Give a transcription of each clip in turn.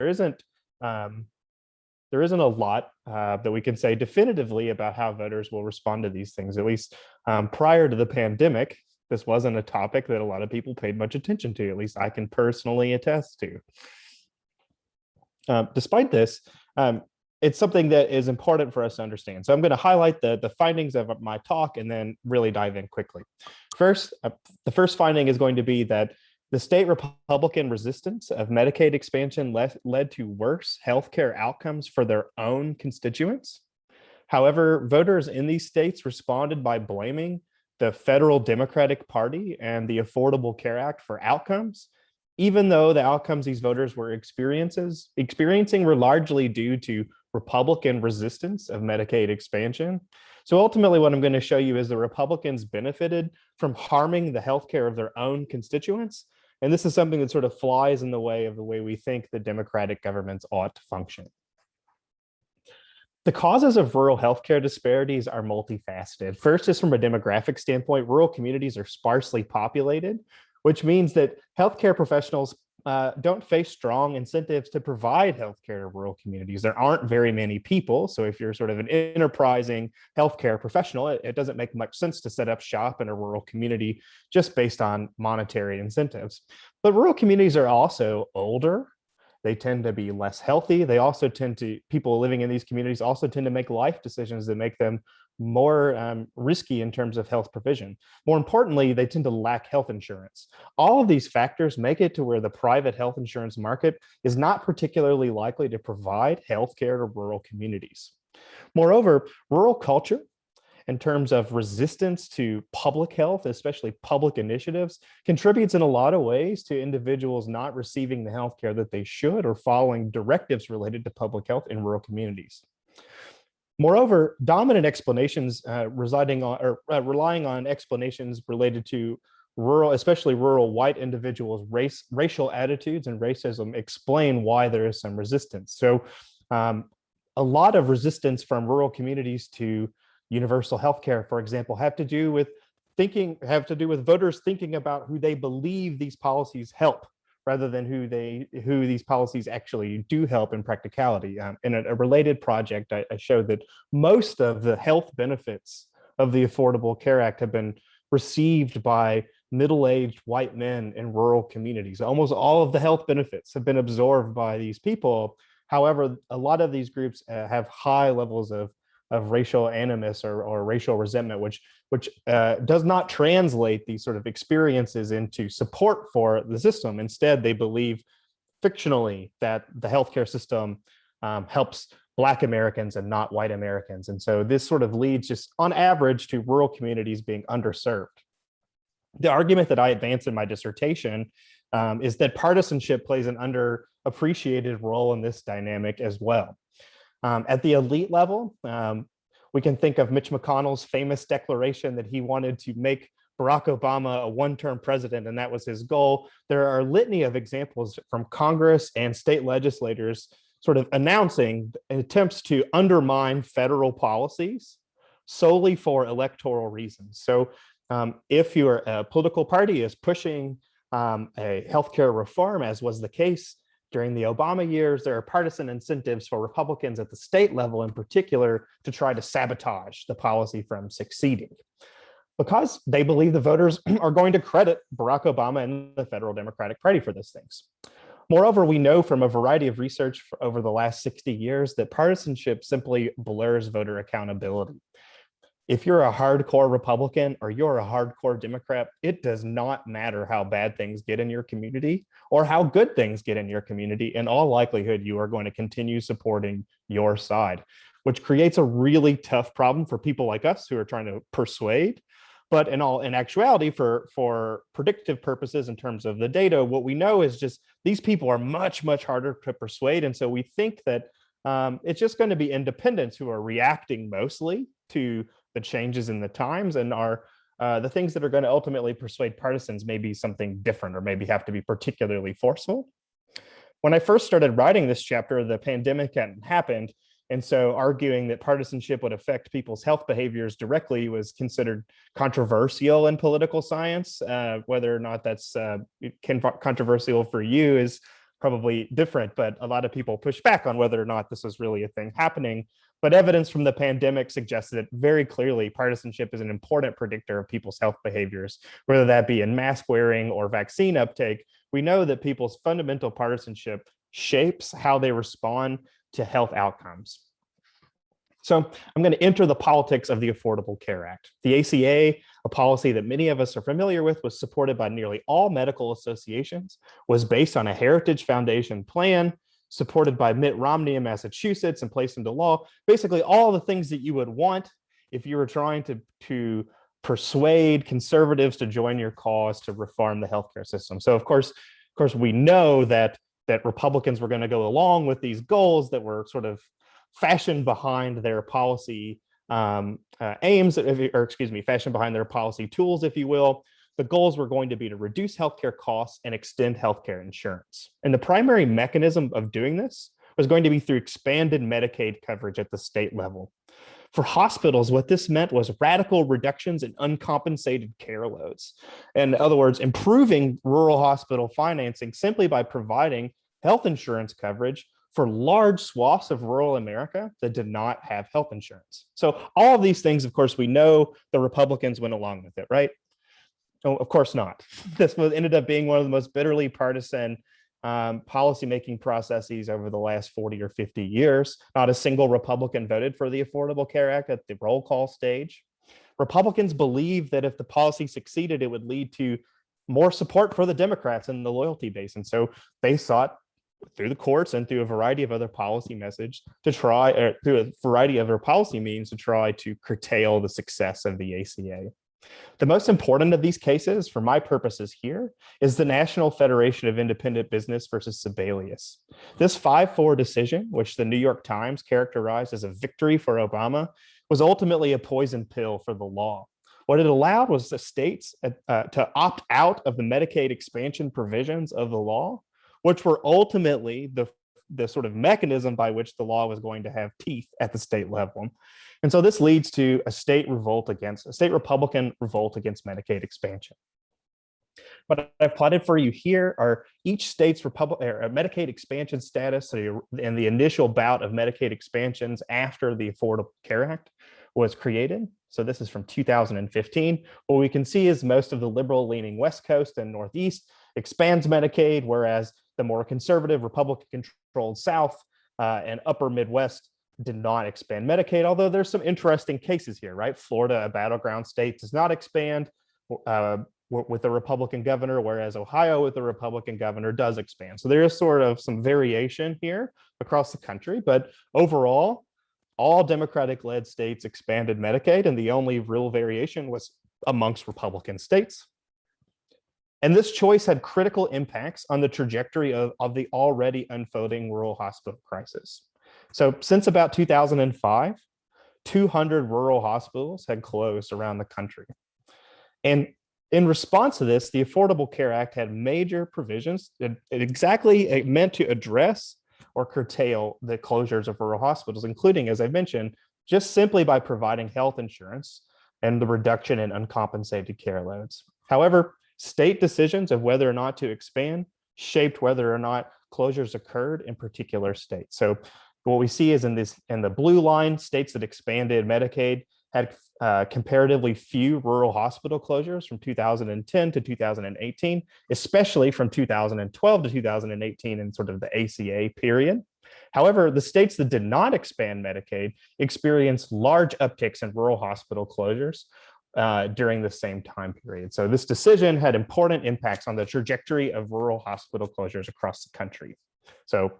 isn't there isn't a lot that we can say definitively about how voters will respond to these things. At least prior to the pandemic, this wasn't a topic that a lot of people paid much attention to. At least I can personally attest to. Despite this, it's something that is important for us to understand. So I'm going to highlight the findings of my talk and then really dive in quickly. First, the first finding is going to be that the state Republican resistance of Medicaid expansion led to worse healthcare outcomes for their own constituents. However, voters in these states responded by blaming the federal Democratic Party and the Affordable Care Act for outcomes, even though the outcomes these voters were experiencing were largely due to Republican resistance of Medicaid expansion. So ultimately, what I'm going to show you is the Republicans benefited from harming the healthcare of their own constituents. And this is something that sort of flies in the way of the way we think the democratic governments ought to function. The causes of rural healthcare disparities are multifaceted. First is from a demographic standpoint, rural communities are sparsely populated, which means that healthcare professionals don't face strong incentives to provide healthcare to rural communities. There aren't very many people. So if you're sort of an enterprising healthcare professional, it doesn't make much sense to set up shop in a rural community just based on monetary incentives. But rural communities are also older. They tend to be less healthy. They also people living in these communities also tend to make life decisions that make them more risky in terms of health provision. More importantly, they tend to lack health insurance. All of these factors make it to where the private health insurance market is not particularly likely to provide healthcare to rural communities. Moreover, rural culture, in terms of resistance to public health, especially public initiatives, contributes in a lot of ways to individuals not receiving the healthcare that they should or following directives related to public health in rural communities. Moreover, dominant explanations relying on explanations related to rural, especially rural white individuals' racial attitudes and racism explain why there is some resistance. So a lot of resistance from rural communities to universal healthcare, for example, have to do with voters thinking about who they believe these policies help, rather than who these policies actually do help in practicality. In a related project, I showed that most of the health benefits of the Affordable Care Act have been received by middle-aged white men in rural communities. Almost all of the health benefits have been absorbed by these people. However, a lot of these groups have high levels of racial animus or racial resentment, which does not translate these sort of experiences into support for the system. Instead, they believe fictionally that the healthcare system helps Black Americans and not white Americans. And so this sort of leads just on average to rural communities being underserved. The argument that I advance in my dissertation is that partisanship plays an underappreciated role in this dynamic as well. At the elite level, we can think of Mitch McConnell's famous declaration that he wanted to make Barack Obama a one-term president, and that was his goal. There are a litany of examples from Congress and state legislators sort of announcing attempts to undermine federal policies solely for electoral reasons. So if your political party is pushing a healthcare reform, as was the case during the Obama years, there are partisan incentives for Republicans at the state level in particular to try to sabotage the policy from succeeding, because they believe the voters are going to credit Barack Obama and the federal Democratic Party for those things. Moreover, we know from a variety of research over the last 60 years that partisanship simply blurs voter accountability. If you're a hardcore Republican or you're a hardcore Democrat, it does not matter how bad things get in your community or how good things get in your community. In all likelihood, you are going to continue supporting your side, which creates a really tough problem for people like us who are trying to persuade. But in actuality, for predictive purposes in terms of the data, what we know is just these people are much, much harder to persuade. And so we think that it's just going to be independents who are reacting mostly to the changes in the times, and are the things that are going to ultimately persuade partisans may be something different or maybe have to be particularly forceful. When I first started writing this chapter, the pandemic hadn't happened. And so arguing that partisanship would affect people's health behaviors directly was considered controversial in political science. Whether or not that's controversial for you is probably different, but a lot of people push back on whether or not this was really a thing happening. But evidence from the pandemic suggests that very clearly partisanship is an important predictor of people's health behaviors, whether that be in mask wearing or vaccine uptake. We know that people's fundamental partisanship shapes how they respond to health outcomes. So I'm going to enter the politics of the Affordable Care Act. The ACA, a policy that many of us are familiar with, was supported by nearly all medical associations, was based on a Heritage Foundation plan, supported by Mitt Romney in Massachusetts and placed into law. Basically, all the things that you would want if you were trying to persuade conservatives to join your cause to reform the healthcare system. So of course, we know that Republicans were going to go along with these goals that were sort of fashioned behind their policy aims, fashioned behind their policy tools, if you will. The goals were going to be to reduce healthcare costs and extend healthcare insurance. And the primary mechanism of doing this was going to be through expanded Medicaid coverage at the state level. For hospitals, what this meant was radical reductions in uncompensated care loads. In other words, improving rural hospital financing simply by providing health insurance coverage for large swaths of rural America that did not have health insurance. So all of these things, of course, we know the Republicans went along with it, right? No, of course not. This ended up being one of the most bitterly partisan policymaking processes over the last 40 or 50 years. Not a single Republican voted for the Affordable Care Act at the roll call stage. Republicans believed that if the policy succeeded, it would lead to more support for the Democrats and the loyalty base. And so they sought through the courts and through a variety of other policy means to try to curtail the success of the ACA. The most important of these cases, for my purposes here, is the National Federation of Independent Business versus Sebelius. This 5-4 decision, which the New York Times characterized as a victory for Obama, was ultimately a poison pill for the law. What it allowed was the states to opt out of the Medicaid expansion provisions of the law, which were ultimately the sort of mechanism by which the law was going to have teeth at the state level. And so this leads to a state Republican revolt against Medicaid expansion. What I've plotted for you here are each state's Medicaid expansion status and the initial bout of Medicaid expansions after the Affordable Care Act was created. So this is from 2015. What we can see is most of the liberal-leaning West Coast and Northeast expands Medicaid, whereas the more conservative Republican-controlled South and upper Midwest did not expand Medicaid, although there's some interesting cases here, right? Florida, a battleground state, does not expand with a Republican governor, whereas Ohio with a Republican governor does expand. So there is sort of some variation here across the country, but overall, all Democratic-led states expanded Medicaid, and the only real variation was amongst Republican states. And this choice had critical impacts on the trajectory of the already unfolding rural hospital crisis. So since about 2005, 200 rural hospitals had closed around the country. And in response to this, the Affordable Care Act had major provisions that it meant to address or curtail the closures of rural hospitals, including, as I mentioned, just simply by providing health insurance and the reduction in uncompensated care loads. However, state decisions of whether or not to expand shaped whether or not closures occurred in particular states. So what we see is in the blue line, states that expanded Medicaid had comparatively few rural hospital closures from 2010 to 2018, especially from 2012 to 2018 in sort of the ACA period. However, the states that did not expand Medicaid experienced large upticks in rural hospital closures during the same time period. So this decision had important impacts on the trajectory of rural hospital closures across the country. So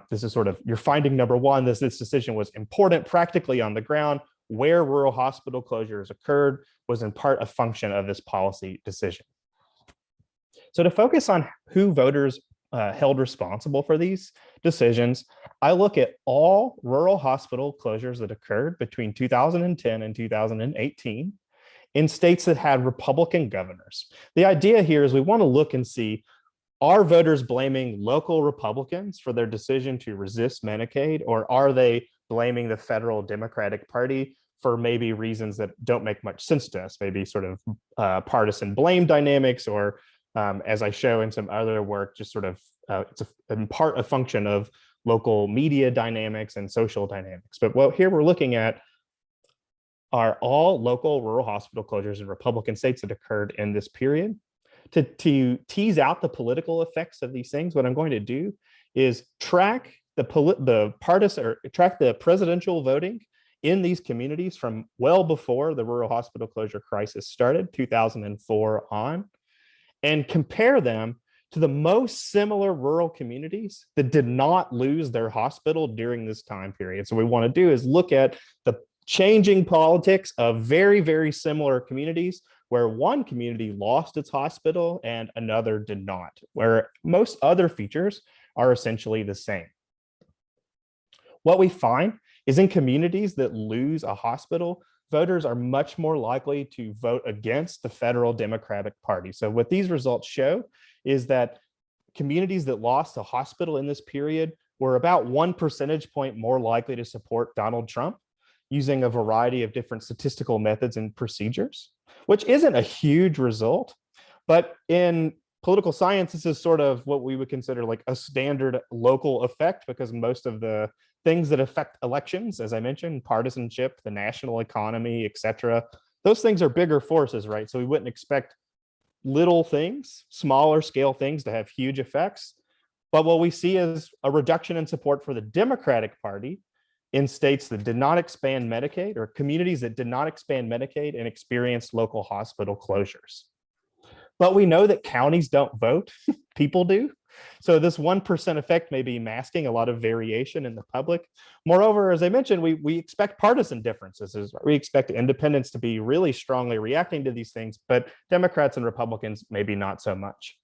this is sort of your finding number one, this decision was important practically on the ground. Where rural hospital closures occurred was in part a function of this policy decision. So to focus on who voters held responsible for these decisions, I look at all rural hospital closures that occurred between 2010 and 2018 in states that had Republican governors. The idea here is we want to look and see, are voters blaming local Republicans for their decision to resist Medicaid, or are they blaming the federal Democratic Party for maybe reasons that don't make much sense to us, maybe sort of partisan blame dynamics or as I show in some other work, just sort of it's in part a function of local media dynamics and social dynamics. But what here we're looking at are all local rural hospital closures in Republican states that occurred in this period. To tease out the political effects of these things, what I'm going to do is track the presidential voting in these communities from well before the rural hospital closure crisis started, 2004 on, and compare them to the most similar rural communities that did not lose their hospital during this time period. So what we want to do is look at the changing politics of very, very similar communities where one community lost its hospital and another did not, where most other features are essentially the same. What we find is in communities that lose a hospital, voters are much more likely to vote against the federal Democratic Party. So what these results show is that communities that lost a hospital in this period were about 1 percentage point more likely to support Donald Trump using a variety of different statistical methods and procedures, which isn't a huge result. But in political science, this is sort of what we would consider like a standard local effect, because most of the things that affect elections, as I mentioned, partisanship, the national economy, et cetera, those things are bigger forces, right? So we wouldn't expect little things, smaller scale things to have huge effects. But what we see is a reduction in support for the Democratic Party in states that did not expand Medicaid, or communities that did not expand Medicaid and experienced local hospital closures. But we know that counties don't vote, people do. So this 1% effect may be masking a lot of variation in the public. Moreover, as I mentioned, we expect partisan differences. We expect independents to be really strongly reacting to these things, but Democrats and Republicans maybe not so much.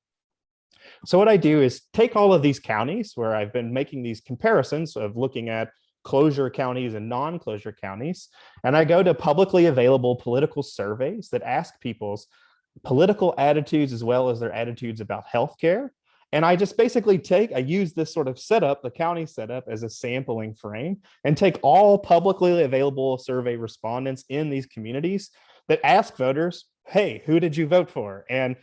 So what I do is take all of these counties where I've been making these comparisons of looking at closure counties and non-closure counties, and I go to publicly available political surveys that ask people's political attitudes as well as their attitudes about healthcare. And I just basically I use this sort of setup, the county setup, as a sampling frame, and take all publicly available survey respondents in these communities that ask voters, hey, who did you vote for? And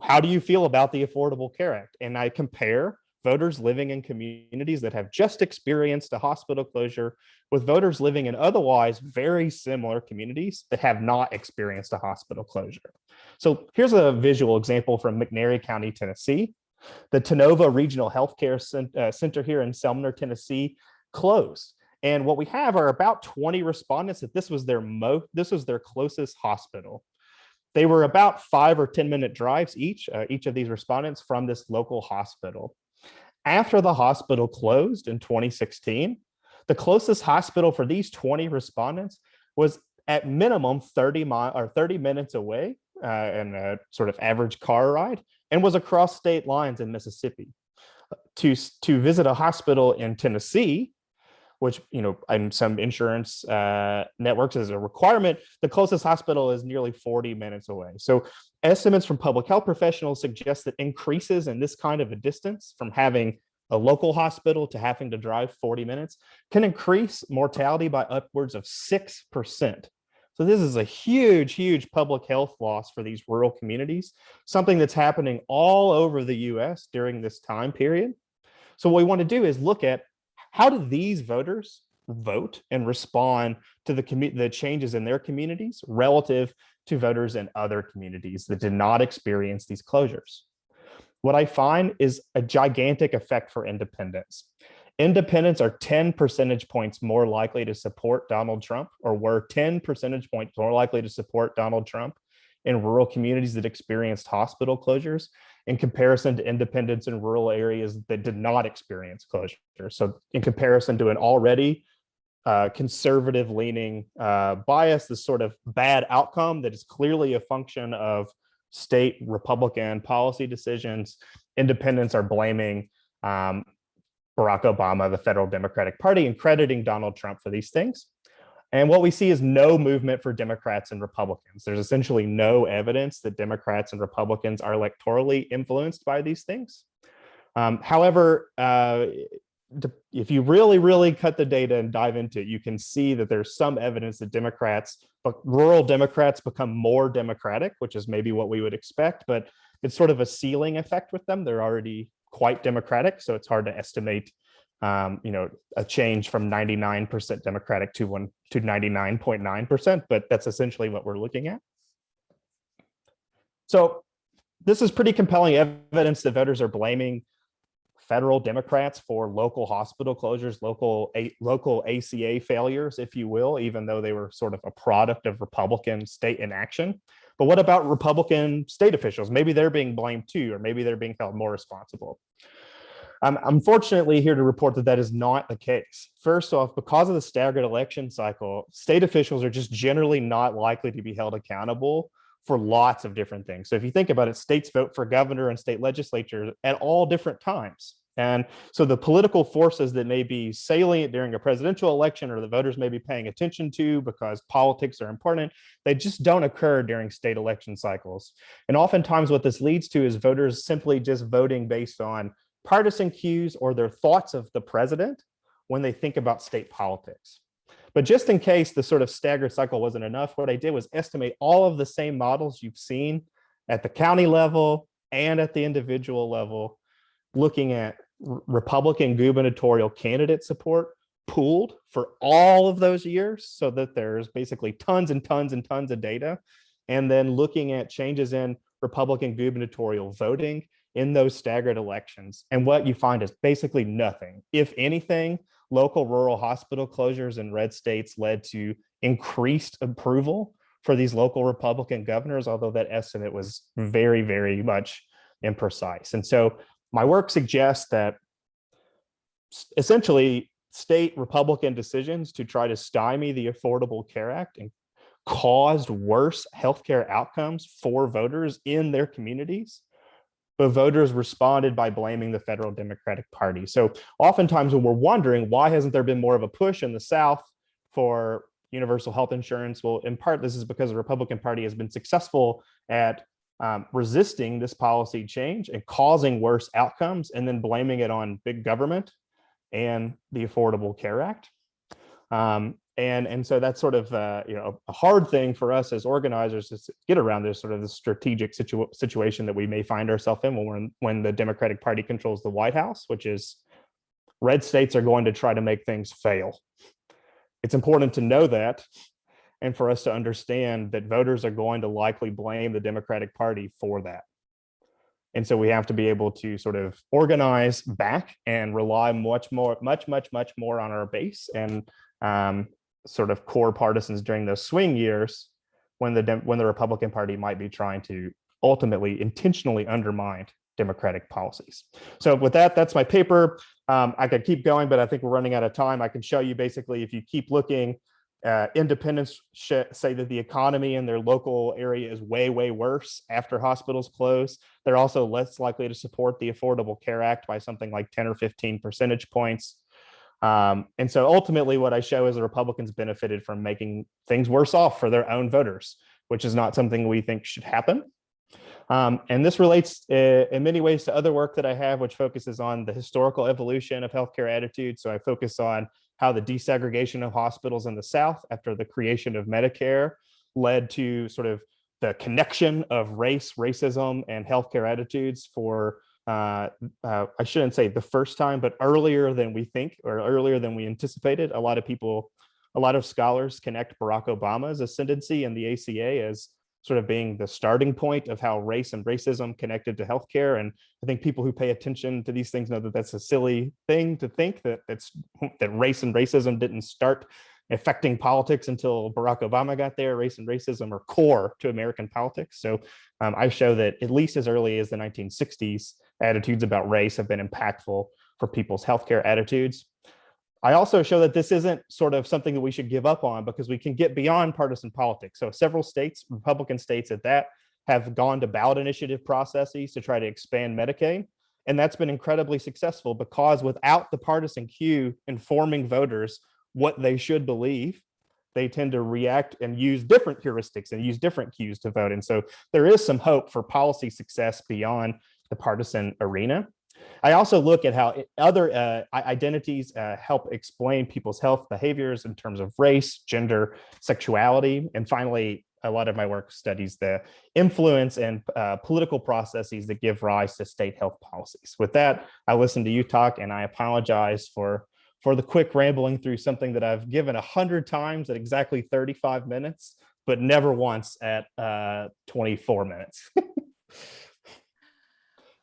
how do you feel about the Affordable Care Act? And I compare voters living in communities that have just experienced a hospital closure with voters living in otherwise very similar communities that have not experienced a hospital closure. So here's a visual example from McNairy County, Tennessee. The Tenova Regional Healthcare Center here in Sumner, Tennessee closed. And what we have are about 20 respondents that this was their closest hospital. They were about 5 or 10 minute drives each of these respondents from this local hospital. After the hospital closed in 2016, the closest hospital for these 20 respondents was at minimum 30 minutes away in a sort of average car ride, and was across state lines in Mississippi. To visit a hospital in Tennessee, which, in some insurance networks is a requirement, the closest hospital is nearly 40 minutes away. So estimates from public health professionals suggest that increases in this kind of a distance, from having a local hospital to having to drive 40 minutes, can increase mortality by upwards of 6%. So this is a huge, huge public health loss for these rural communities, something that's happening all over the US during this time period. So what we want to do is look at, how do these voters vote and respond to the changes in their communities relative to voters in other communities that did not experience these closures? What I find is a gigantic effect for independents. Independents are 10 percentage points more likely to support Donald Trump, or were 10 percentage points more likely to support Donald Trump in rural communities that experienced hospital closures, in comparison to independents in rural areas that did not experience closure. So in comparison to an already conservative leaning bias, this sort of bad outcome that is clearly a function of state Republican policy decisions, independents are blaming Barack Obama, the federal Democratic Party, and crediting Donald Trump for these things. And what we see is no movement for Democrats and Republicans. There's essentially no evidence that Democrats and Republicans are electorally influenced by these things. However, if you really, really cut the data and dive into it, you can see that there's some evidence that rural Democrats become more Democratic, which is maybe what we would expect, but it's sort of a ceiling effect with them. They're already quite Democratic, so it's hard to estimate, a change from 99% Democratic to 99.9%, but that's essentially what we're looking at. So this is pretty compelling evidence that voters are blaming federal Democrats for local hospital closures, local ACA failures, if you will, even though they were sort of a product of Republican state inaction. But what about Republican state officials? Maybe they're being blamed too, or maybe they're being held more responsible. I'm unfortunately here to report that that is not the case. First off, because of the staggered election cycle, state officials are just generally not likely to be held accountable for lots of different things. So if you think about it, states vote for governor and state legislatures at all different times. And so the political forces that may be salient during a presidential election or the voters may be paying attention to because politics are important, they just don't occur during state election cycles. And oftentimes what this leads to is voters simply just voting based on partisan cues or their thoughts of the president when they think about state politics. But just in case the sort of staggered cycle wasn't enough, what I did was estimate all of the same models you've seen at the county level and at the individual level, looking at Republican gubernatorial candidate support pooled for all of those years so that there's basically tons and tons and tons of data, and then looking at changes in Republican gubernatorial voting in those staggered elections. And what you find is basically nothing. If anything, local rural hospital closures in red states led to increased approval for these local Republican governors, although that estimate was very, very much imprecise. And so my work suggests that essentially state Republican decisions to try to stymie the Affordable Care Act and caused worse healthcare outcomes for voters in their communities, but voters responded by blaming the federal Democratic Party. So oftentimes when we're wondering why hasn't there been more of a push in the South for universal health insurance, well, in part, this is because the Republican Party has been successful at resisting this policy change and causing worse outcomes and then blaming it on big government and the Affordable Care Act. And so that's sort of a hard thing for us as organizers to get around this sort of the strategic situation that we may find ourselves in when the Democratic Party controls the White House, which is red states are going to try to make things fail. It's important to know that and for us to understand that voters are going to likely blame the Democratic Party for that. And so we have to be able to sort of organize back and rely much more on our base and sort of core partisans during those swing years when the Republican Party might be trying to ultimately intentionally undermine Democratic policies. So with that, that's my paper. I could keep going, but I think we're running out of time. I can show you basically, if you keep looking, independents say that the economy in their local area is way, way worse after hospitals close. They're also less likely to support the Affordable Care Act by something like 10 or 15 percentage points. And so ultimately what I show is the Republicans benefited from making things worse off for their own voters, which is not something we think should happen. And this relates in many ways to other work that I have, which focuses on the historical evolution of healthcare attitudes. So I focus on how the desegregation of hospitals in the South after the creation of Medicare led to sort of the connection of racism, and healthcare attitudes for, I shouldn't say the first time, but earlier than we think or earlier than we anticipated. A lot of scholars connect Barack Obama's ascendancy in the ACA as sort of being the starting point of how race and racism connected to healthcare. And I think people who pay attention to these things know that that's a silly thing to think, that race and racism didn't start affecting politics until Barack Obama got there. Race and racism are core to American politics. So I show that at least as early as the 1960s, attitudes about race have been impactful for people's healthcare attitudes. I also show that this isn't sort of something that we should give up on because we can get beyond partisan politics. So several states, Republican states at that, have gone to ballot initiative processes to try to expand Medicaid. And that's been incredibly successful because without the partisan cue informing voters what they should believe, they tend to react and use different heuristics and use different cues to vote. And so there is some hope for policy success beyond the partisan arena. I also look at how other identities help explain people's health behaviors in terms of race, gender, sexuality. And finally, a lot of my work studies the influence and political processes that give rise to state health policies. With that, I listened to you talk, and I apologize for the quick rambling through something that I've given 100 times at exactly 35 minutes, but never once at 24 minutes.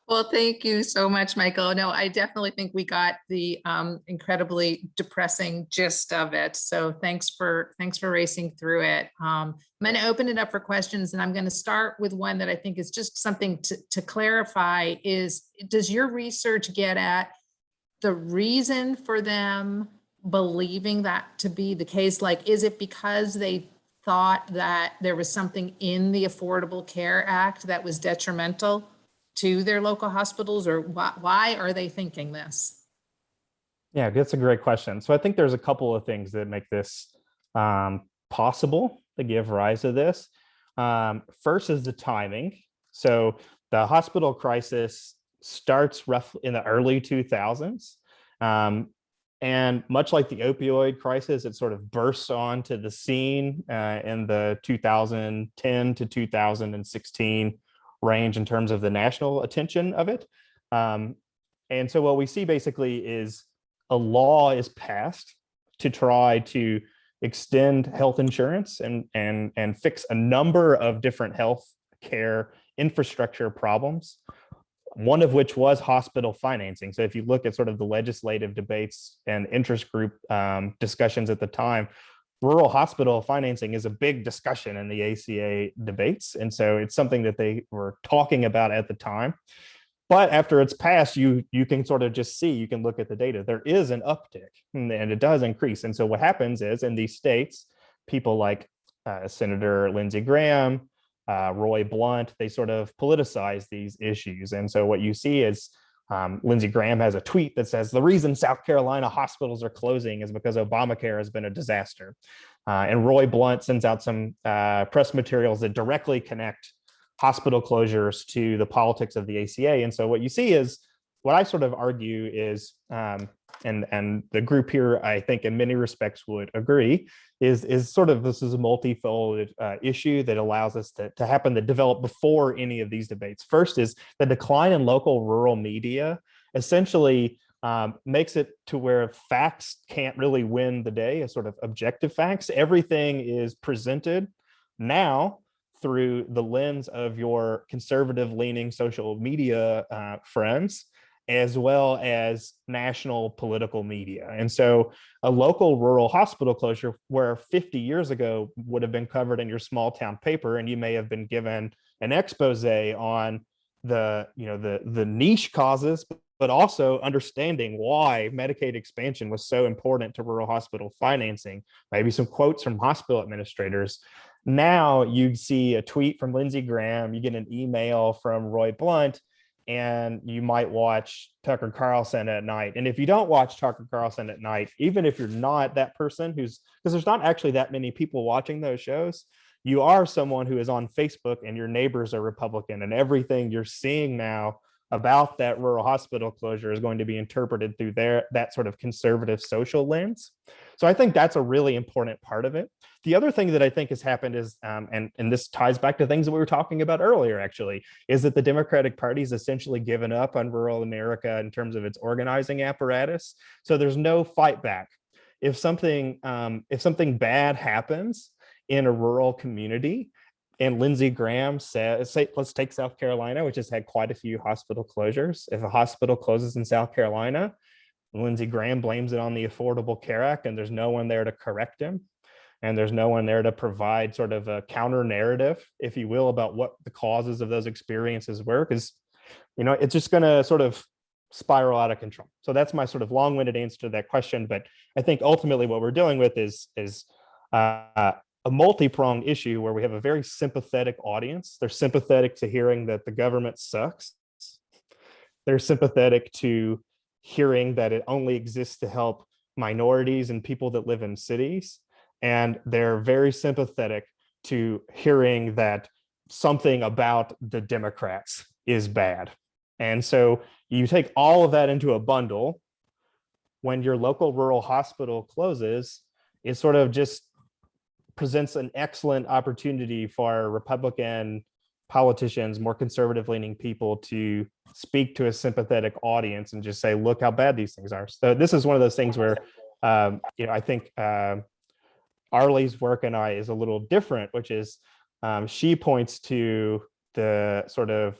Well, thank you so much, Michael. No, I definitely think we got the incredibly depressing gist of it. So thanks for racing through it. I'm going to open it up for questions, and I'm going to start with one that I think is just something to clarify is, does your research get at the reason for them believing that to be the case? Like, is it because they thought that there was something in the Affordable Care Act that was detrimental to their local hospitals, or why are they thinking this? Yeah, that's a great question. So I think there's a couple of things that make this possible to give rise to this. First is the timing. So the hospital crisis starts roughly in the early 2000s. And much like the opioid crisis, it sort of bursts onto the scene in the 2010 to 2016 range in terms of the national attention of it. And so what we see basically is a law is passed to try to extend health insurance and fix a number of different health care infrastructure problems, one of which was hospital financing. So if you look at sort of the legislative debates and interest group discussions at the time, rural hospital financing is a big discussion in the ACA debates. And so it's something that they were talking about at the time. But after it's passed, you can sort of just see, you can look at the data, there is an uptick and it does increase. And so what happens is in these states, people like Senator Lindsey Graham, Roy Blunt, they sort of politicize these issues. And so what you see is Lindsey Graham has a tweet that says, the reason South Carolina hospitals are closing is because Obamacare has been a disaster. And Roy Blunt sends out some press materials that directly connect hospital closures to the politics of the ACA. And so what you see is, what I sort of argue is, and the group here, I think in many respects would agree, is sort of, this is a multifold issue that allows us to happen to develop before any of these debates. First is the decline in local rural media essentially makes it to where facts can't really win the day as sort of objective facts. Everything is presented now through the lens of your conservative leaning social media friends, as well as national political media. And so a local rural hospital closure, where 50 years ago would have been covered in your small town paper, and you may have been given an expose on the niche causes, but also understanding why Medicaid expansion was so important to rural hospital financing, maybe some quotes from hospital administrators. Now you see a tweet from Lindsey Graham, you get an email from Roy Blunt, and you might watch Tucker Carlson at night. And if you don't watch Tucker Carlson at night, even if you're not that person because there's not actually that many people watching those shows, you are someone who is on Facebook and your neighbors are Republican, and everything you're seeing now about that rural hospital closure is going to be interpreted through that sort of conservative social lens. So I think that's a really important part of it. The other thing that I think has happened is, and this ties back to things that we were talking about earlier, actually, is that the Democratic Party has essentially given up on rural America in terms of its organizing apparatus. So there's no fight back. If something bad happens in a rural community, and Lindsey Graham says, let's take South Carolina, which has had quite a few hospital closures. If a hospital closes in South Carolina, Lindsey Graham blames it on the Affordable Care Act, and there's no one there to correct him. And there's no one there to provide sort of a counter narrative, if you will, about what the causes of those experiences were, because, it's just going to sort of spiral out of control. So that's my sort of long-winded answer to that question. But I think ultimately what we're dealing with is a multi-pronged issue where we have a very sympathetic audience. They're sympathetic to hearing that the government sucks. They're sympathetic to hearing that it only exists to help minorities and people that live in cities. And they're very sympathetic to hearing that something about the Democrats is bad. And so you take all of that into a bundle. When your local rural hospital closes, it sort of just presents an excellent opportunity for Republican politicians, more conservative leaning people to speak to a sympathetic audience and just say, look how bad these things are. So this is one of those things where, I think Arlie's work and I is a little different, which is she points to the sort of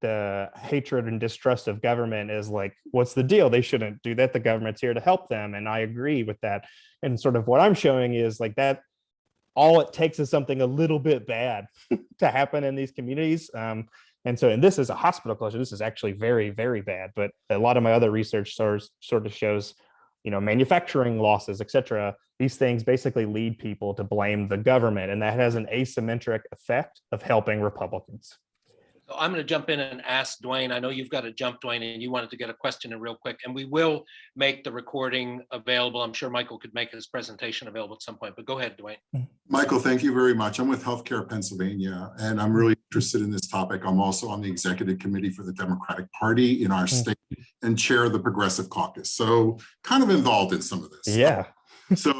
the hatred and distrust of government is like, what's the deal? They shouldn't do that. The government's here to help them. And I agree with that. And sort of what I'm showing is like that all it takes is something a little bit bad to happen in these communities. And this is a hospital closure. This is actually very, very bad. But a lot of my other research sort of shows, manufacturing losses, et cetera. These things basically lead people to blame the government. And that has an asymmetric effect of helping Republicans. So I'm going to jump in and ask Dwayne. I know you've got to jump, Dwayne, and you wanted to get a question in real quick, and we will make the recording available. I'm sure Michael could make his presentation available at some point, but go ahead, Dwayne. Michael, thank you very much. I'm with Healthcare Pennsylvania, and I'm really interested in this topic. I'm also on the executive committee for the Democratic Party in our state and chair of the Progressive Caucus. So kind of involved in some of this. Yeah. So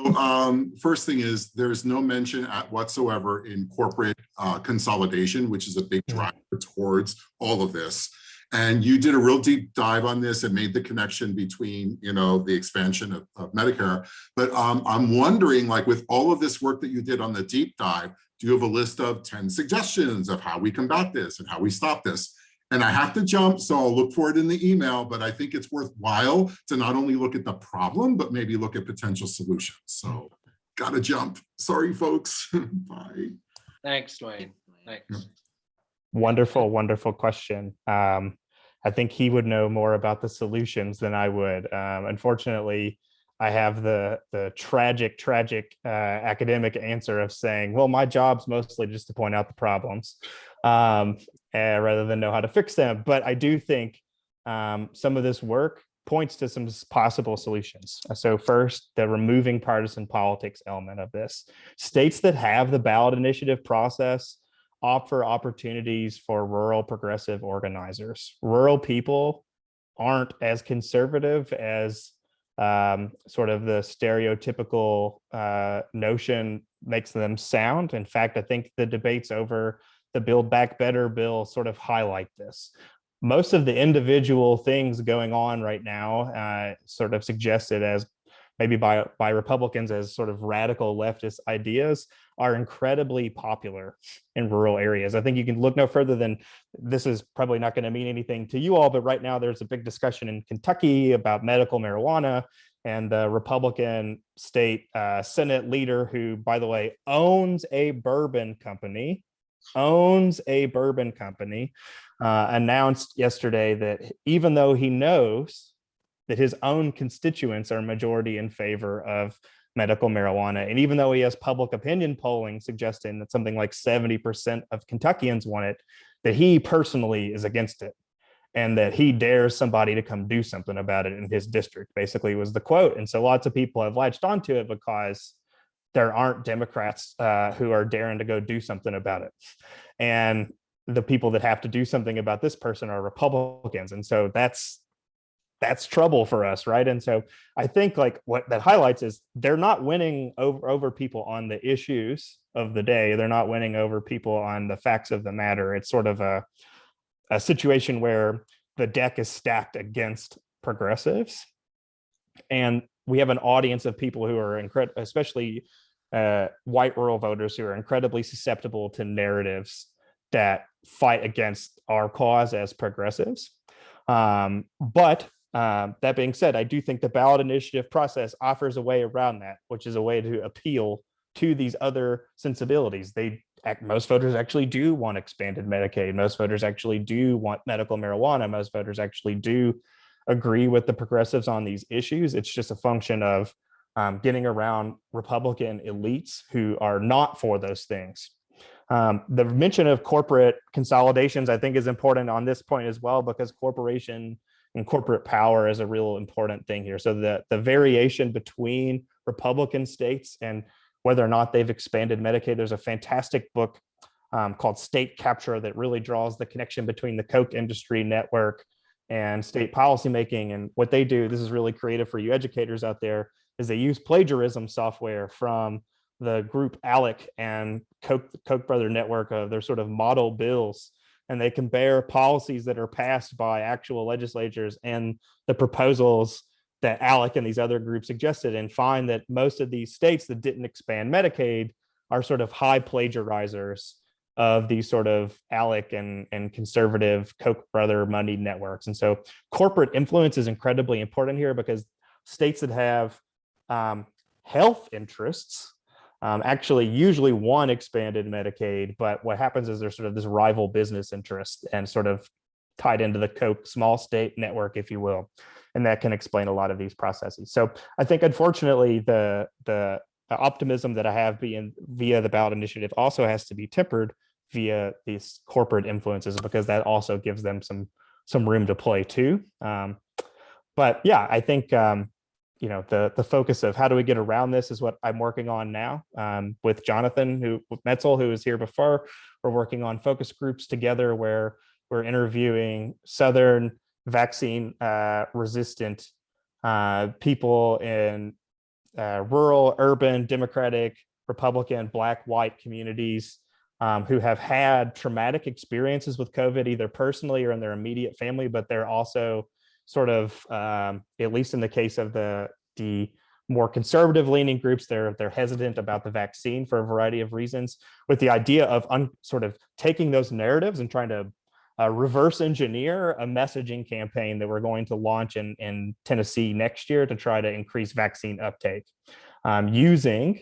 first thing is there's no mention whatsoever in corporate consolidation, which is a big driver towards all of this. And you did a real deep dive on this and made the connection between, the expansion of Medicare. But I'm wondering, like with all of this work that you did on the deep dive, do you have a list of 10 suggestions of how we combat this and how we stop this? And I have to jump, so I'll look for it in the email, but I think it's worthwhile to not only look at the problem, but maybe look at potential solutions. So gotta jump. Sorry, folks. Bye. Thanks, Dwayne. Thanks. Wonderful, wonderful question. I think he would know more about the solutions than I would. Unfortunately, I have the tragic academic answer of saying, well, my job's mostly just to point out the problems rather than know how to fix them. But I do think some of this work points to some possible solutions. So first, the removing partisan politics element of this. States that have the ballot initiative process offer opportunities for rural progressive organizers. Rural people aren't as conservative as sort of the stereotypical notion makes them sound. In fact, I think the debates over the Build Back Better bill sort of highlight this. Most of the individual things going on right now sort of suggested as maybe by Republicans as sort of radical leftist ideas are incredibly popular in rural areas. I think you can look no further than, this is probably not going to mean anything to you all, but right now there's a big discussion in Kentucky about medical marijuana, and the Republican state Senate leader, who, by the way, owns a bourbon company, announced yesterday that even though he knows that his own constituents are majority in favor of medical marijuana, and even though he has public opinion polling suggesting that something like 70% of Kentuckians want it, that he personally is against it, and that he dares somebody to come do something about it in his district, basically was the quote. And so lots of people have latched onto it because there aren't Democrats who are daring to go do something about it. And the people that have to do something about this person are Republicans. And so that's trouble for us, right? And so I think like what that highlights is they're not winning over people on the issues of the day. They're not winning over people on the facts of the matter. It's sort of a situation where the deck is stacked against progressives. And we have an audience of people who are especially white rural voters, who are incredibly susceptible to narratives that fight against our cause as progressives. But that being said, I do think the ballot initiative process offers a way around that, which is a way to appeal to these other sensibilities. Most voters actually do want expanded Medicaid. Most voters actually do want medical marijuana. Most voters actually do agree with the progressives on these issues. It's just a function of getting around Republican elites who are not for those things. The mention of corporate consolidations, I think, is important on this point as well, because corporation and corporate power is a real important thing here. So the variation between Republican states and whether or not they've expanded Medicaid, there's a fantastic book called State Capture that really draws the connection between the Coke industry network and state policymaking. And what they do, this is really creative for you educators out there, is they use plagiarism software from the group ALEC and Koch brother network of their sort of model bills, and they compare policies that are passed by actual legislatures and the proposals that ALEC and these other groups suggested, and find that most of these states that didn't expand Medicaid are sort of high plagiarizers of these sort of ALEC and conservative Koch brother money networks. And so corporate influence is incredibly important here, because states that have health interests actually usually want expanded Medicaid, but what happens is there's sort of this rival business interest and sort of tied into the Koch small state network, if you will, and that can explain a lot of these processes. So I think, unfortunately, the optimism that I have being via the ballot initiative also has to be tempered via these corporate influences, because that also gives them some room to play too. But yeah, I think the focus of how do we get around this is what I'm working on now with Jonathan, with Metzel, who was here before. We're working on focus groups together where we're interviewing Southern vaccine resistant people in rural, urban, Democratic, Republican, Black, white communities who have had traumatic experiences with COVID, either personally or in their immediate family, but they're also sort of, at least in the case of the more conservative leaning groups, they're hesitant about the vaccine for a variety of reasons, with the idea of sort of taking those narratives and trying to reverse engineer a messaging campaign that we're going to launch in Tennessee next year to try to increase vaccine uptake, using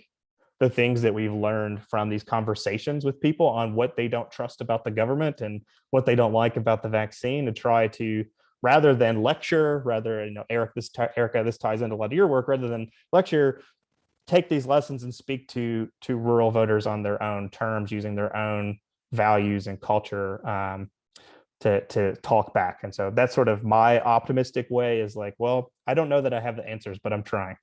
the things that we've learned from these conversations with people on what they don't trust about the government and what they don't like about the vaccine, to try to, rather than lecture, Erica, this ties into a lot of your work, rather than lecture, take these lessons and speak to rural voters on their own terms, using their own values and culture to talk back. And so that's sort of my optimistic way, is like, well, I don't know that I have the answers, but I'm trying.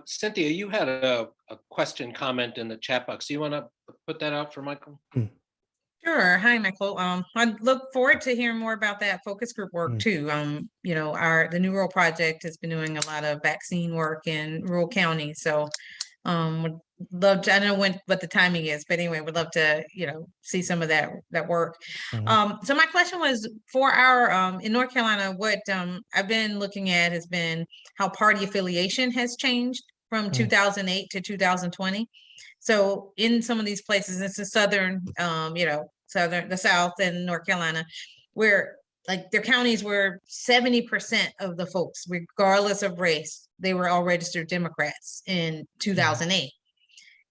Cynthia, you had a question comment in the chat box. Do you want to put that out for Michael? Sure. Hi, Michael. I look forward to hearing more about that focus group work too. The New Rural Project has been doing a lot of vaccine work in rural counties. So would love to, I don't know what the timing is, but anyway, would love to, see some of that work. So my question was for our in North Carolina, what I've been looking at has been how party affiliation has changed from 2008 to 2020. So in some of these places, it's the southern, the South and North Carolina, where like their counties where 70% of the folks, regardless of race, they were all registered Democrats in 2008.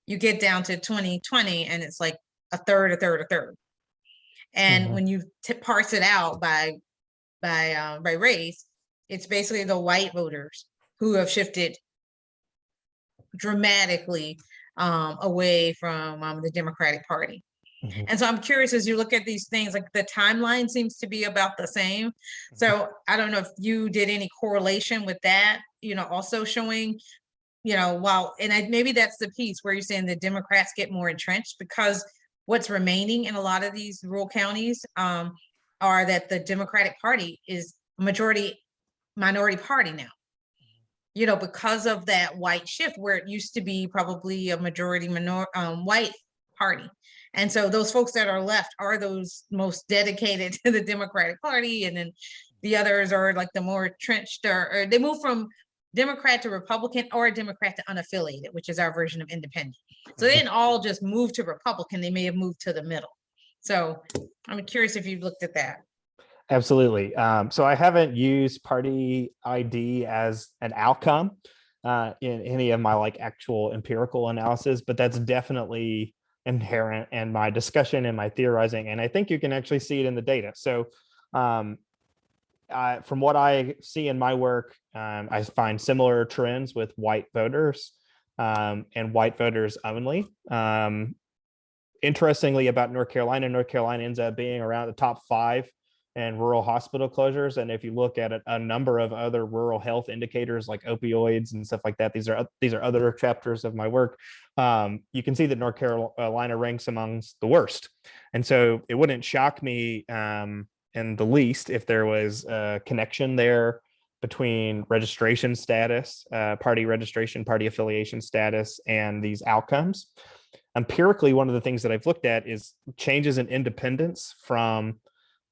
You get down to 2020 and it's like a third. And when you parse it out by race, it's basically the white voters who have shifted dramatically away from the Democratic Party. And so I'm curious, as you look at these things, like the timeline seems to be about the same. So I don't know if you did any correlation with that, also showing, maybe that's the piece where you're saying the Democrats get more entrenched, because what's remaining in a lot of these rural counties are that the Democratic Party is minority party now. Because of that white shift, where it used to be probably a majority white party. And so those folks that are left are those most dedicated to the Democratic Party. And then the others are like the more entrenched, or they move from Democrat to Republican, or Democrat to unaffiliated, which is our version of independent. So they didn't all just move to Republican, they may have moved to the middle. So I'm curious if you've looked at that. Absolutely. So I haven't used party ID as an outcome in any of my actual empirical analysis, but that's definitely inherent in my discussion and my theorizing. And I think you can actually see it in the data. So from what I see in my work, I find similar trends with white voters and white voters only. Interestingly, about North Carolina ends up being around the top 5 in rural hospital closures. And if you look at a number of other rural health indicators like opioids and stuff like that, these are other chapters of my work. You can see that North Carolina ranks amongst the worst. And so it wouldn't shock me in the least if there was a connection there between registration status, party registration, party affiliation status, and these outcomes. Empirically, one of the things that I've looked at is changes in independence from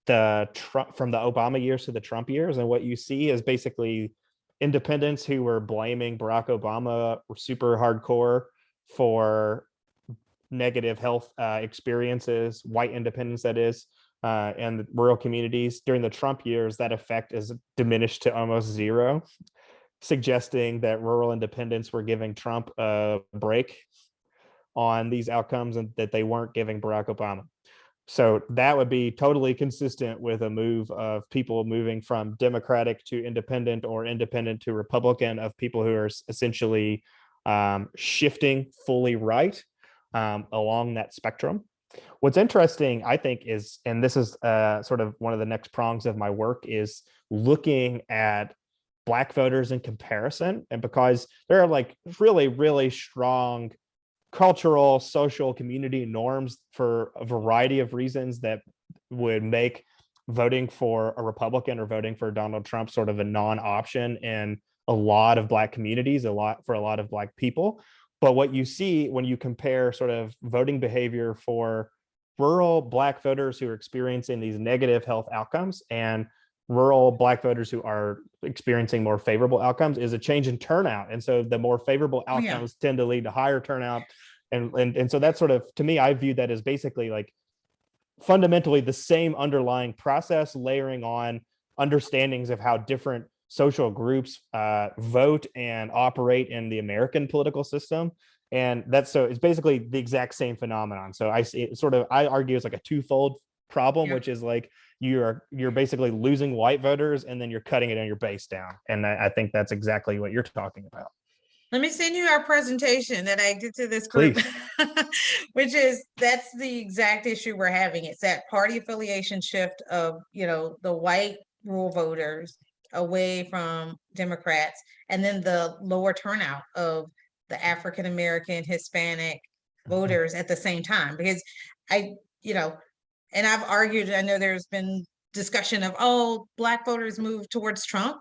the Obama years to the Trump years. And what you see is basically independents who were blaming Barack Obama super hardcore for negative health experiences, white independents, that is, and rural communities. During the Trump years, that effect is diminished to almost zero, suggesting that rural independents were giving Trump a break on these outcomes and that they weren't giving Barack Obama. So that would be totally consistent with a move of people moving from Democratic to independent or independent to Republican, of people who are essentially shifting fully right along that spectrum. What's interesting, I think, is, and this is sort of one of the next prongs of my work, is looking at Black voters in comparison. And because there are like really, really strong cultural, social, community norms for a variety of reasons that would make voting for a Republican or voting for Donald Trump sort of a non-option in a lot of Black communities, for a lot of Black people. But what you see when you compare sort of voting behavior for rural Black voters who are experiencing these negative health outcomes and rural Black voters who are experiencing more favorable outcomes, is a change in turnout. And so the more favorable outcomes tend to lead to higher turnout. And so that's sort of, to me, I view that as basically like fundamentally the same underlying process, layering on understandings of how different social groups vote and operate in the American political system. And that's, so it's basically the exact same phenomenon. So I see it sort of, I argue it's like a twofold problem, which is like you're basically losing white voters and then you're cutting it on your base down. And I think that's exactly what you're talking about. Let me send you our presentation that I did to this group, which is, that's the exact issue we're having. It's that party affiliation shift of, the white rural voters away from Democrats, and then the lower turnout of the African-American, Hispanic voters at the same time. Because and I've argued, I know there's been discussion of, oh, Black voters moved towards Trump.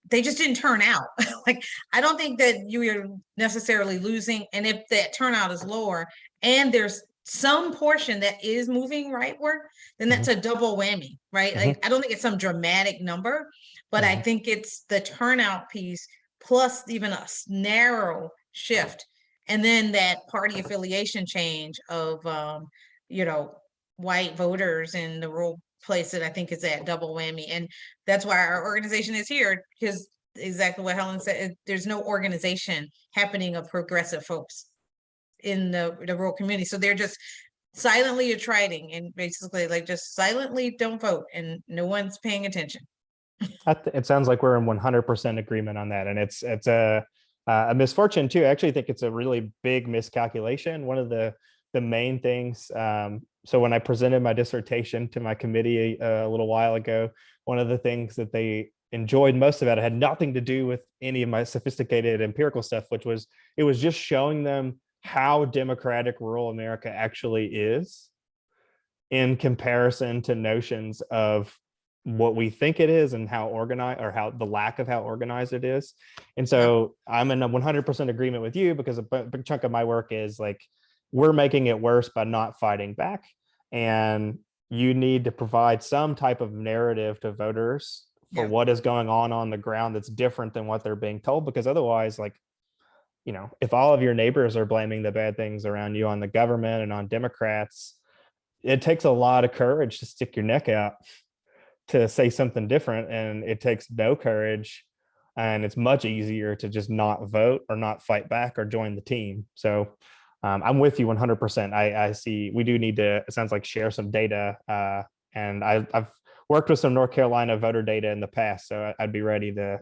They just didn't turn out. Like, I don't think that you are necessarily losing. And if that turnout is lower and there's some portion that is moving rightward, then that's a double whammy, right? Like, I don't think it's some dramatic number, but I think it's the turnout piece plus even a narrow shift. And then that party affiliation change of, white voters in the rural place, that I think is that double whammy. And that's why our organization is here, because exactly what Helen said, there's no organization happening of progressive folks in the rural community. So they're just silently attriting and basically like just silently don't vote, and no one's paying attention. It sounds like we're in 100% agreement on that. And it's a misfortune too. I actually think it's a really big miscalculation. One of the main things, so when I presented my dissertation to my committee a little while ago, one of the things that they enjoyed most about it had nothing to do with any of my sophisticated empirical stuff, which was, it was just showing them how democratic rural America actually is in comparison to notions of what we think it is and how organized, or how the lack of how organized it is. And so I'm in a 100% agreement with you, because a big chunk of my work is like, we're making it worse by not fighting back. And you need to provide some type of narrative to voters for what is going on the ground that's different than what they're being told. Because otherwise, like, if all of your neighbors are blaming the bad things around you on the government and on Democrats, it takes a lot of courage to stick your neck out to say something different. And it takes no courage, and it's much easier to just not vote or not fight back or join the team. So I'm with you 100%. I see we do need to, it sounds like, share some data. And I've worked with some North Carolina voter data in the past, so I'd be ready to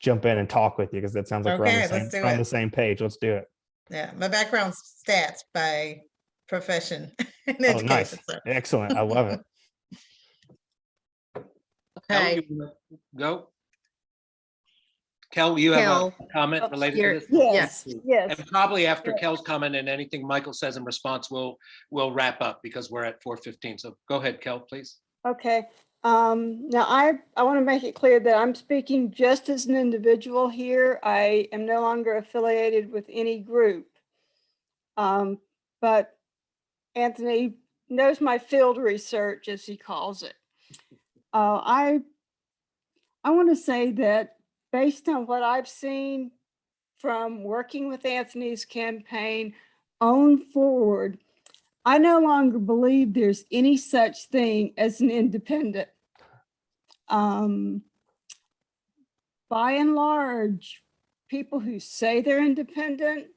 jump in and talk with you, because that sounds like we're on the same page. Let's do it. Yeah, my background's stats by profession. Oh, nice. Excellent. I love it. Okay. Go. Kel, you have a comment related to this? Yes. And probably after Kel's comment and anything Michael says in response, we'll wrap up, because we're at 4:15. So go ahead, Kel, please. Okay. Now I want to make it clear that I'm speaking just as an individual here. I am no longer affiliated with any group. But Anthony knows my field research, as he calls it. I want to say that based on what I've seen from working with Anthony's campaign on forward, I no longer believe there's any such thing as an independent. By and large, people who say they're independent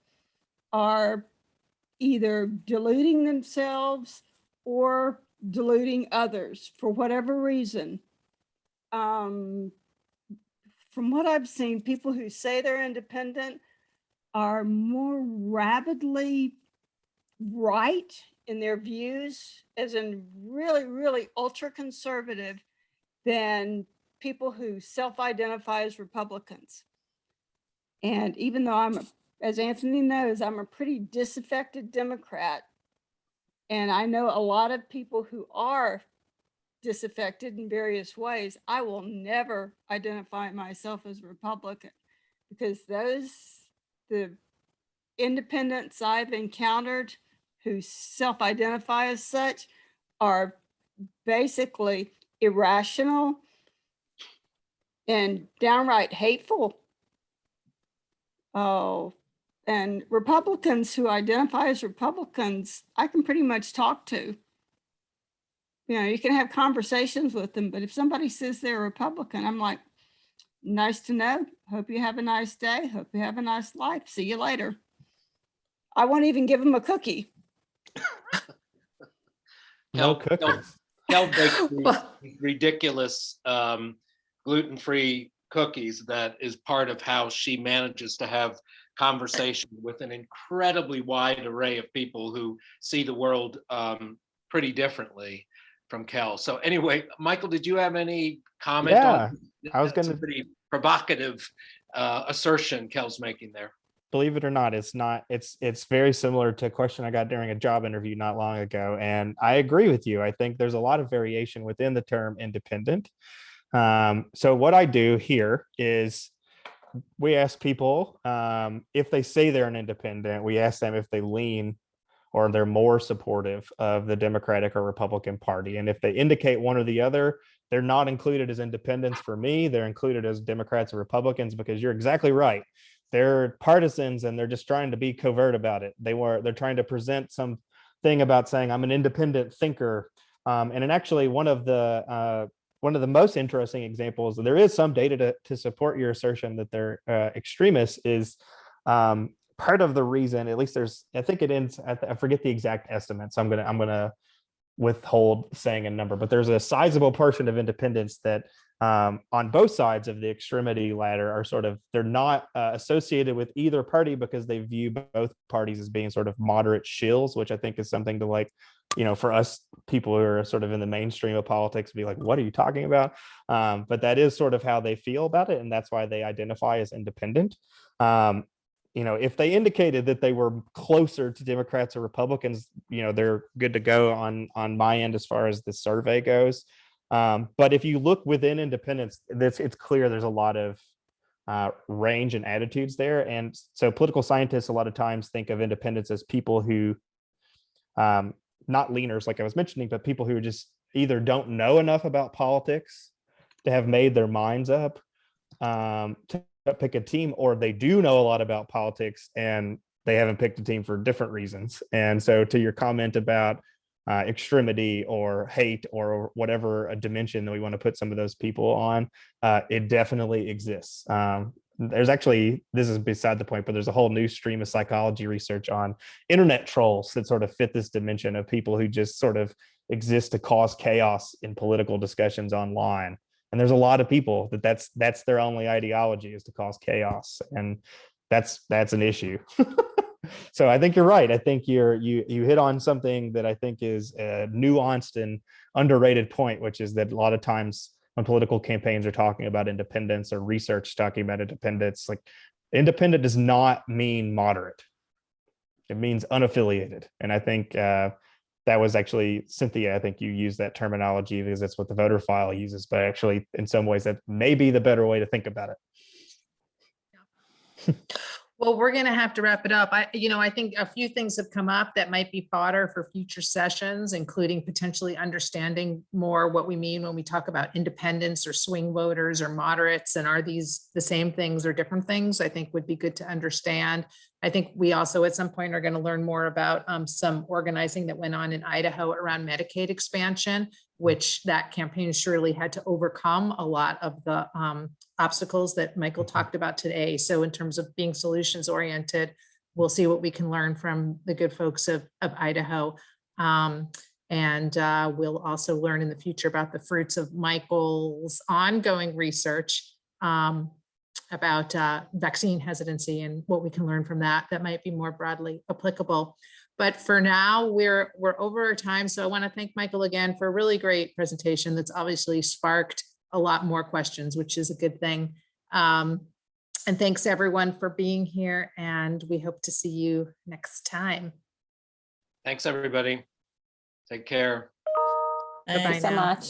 are either deluding themselves or deluding others for whatever reason. From what I've seen, people who say they're independent are more rabidly right in their views, as in really, really ultra conservative, than people who self-identify as Republicans. And even though as Anthony knows, I'm a pretty disaffected Democrat, and I know a lot of people who are disaffected in various ways, I will never identify myself as Republican, because the independents I've encountered who self-identify as such are basically irrational and downright hateful. Oh, and Republicans who identify as Republicans, I can pretty much talk to. You know, you can have conversations with them, but if somebody says they're a Republican, I'm like, nice to know. Hope you have a nice day. Hope you have a nice life. See you later. I won't even give them a cookie. No Kel cookies. bakes these ridiculous gluten-free cookies that is part of how she manages to have conversation with an incredibly wide array of people who see the world pretty differently from Kel. So anyway, Michael, did you have any comment on? I was That's going a to pretty provocative assertion Kel's making there. believe it or not, it's very similar to a question I got during a job interview not long ago. And I agree with you. I think there's a lot of variation within the term independent. So what I do here is we ask people if they say they're an independent, we ask them if they lean or they're more supportive of the Democratic or Republican Party. And if they indicate one or the other, they're not included as independents for me. They're included as Democrats or Republicans, because you're exactly right. They're partisans and they're just trying to be covert about it. They're trying to present some thing about saying I'm an independent thinker. And actually one of the most interesting examples, there is some data to support your assertion that they're extremists, is part of the reason, at least I think it ends, I forget the exact estimate, so I'm gonna withhold saying a number, but there's a sizable portion of independents that on both sides of the extremity ladder are they're not associated with either party because they view both parties as being sort of moderate shills, which I think is something to for us people who are sort of in the mainstream of politics be like, what are you talking about? But that is sort of how they feel about it, and that's why they identify as independent. If they indicated that they were closer to Democrats or Republicans, they're good to go on my end as far as the survey goes. But if you look within independents, it's clear there's a lot of range and attitudes there. And so political scientists a lot of times think of independents as people who, not leaners like I was mentioning, but people who just either don't know enough about politics to have made their minds up to pick a team, or they do know a lot about politics and they haven't picked a team for different reasons. And so to your comment about extremity or hate or whatever a dimension that we want to put some of those people on, it definitely exists. There's actually, this is beside the point, but there's a whole new stream of psychology research on internet trolls that sort of fit this dimension of people who just sort of exist to cause chaos in political discussions online. And there's a lot of people that's their only ideology, is to cause chaos, and that's an issue. So I think you're right. I think you hit on something that I think is a nuanced and underrated point, which is that a lot of times when political campaigns are talking about independence or research talking about independence, like independent does not mean moderate. It means unaffiliated. And I think that was actually Cynthia. I think you used that terminology because that's what the voter file uses, but actually in some ways that may be the better way to think about it. Well, we're going to have to wrap it up. I think a few things have come up that might be fodder for future sessions, including potentially understanding more what we mean when we talk about independents or swing voters or moderates, and are these the same things or different things? I think would be good to understand. I think we also at some point are going to learn more about some organizing that went on in Idaho around Medicaid expansion, which that campaign surely had to overcome a lot of the obstacles that Michael talked about today. So in terms of being solutions oriented, we'll see what we can learn from the good folks of Idaho. And we'll also learn in the future about the fruits of Michael's ongoing research about vaccine hesitancy and what we can learn from that might be more broadly applicable. But for now, we're over our time. So I want to thank Michael again for a really great presentation that's obviously sparked a lot more questions, which is a good thing. And thanks everyone for being here, and we hope to see you next time. Thanks, everybody. Take care. Bye-bye Thanks so now. much.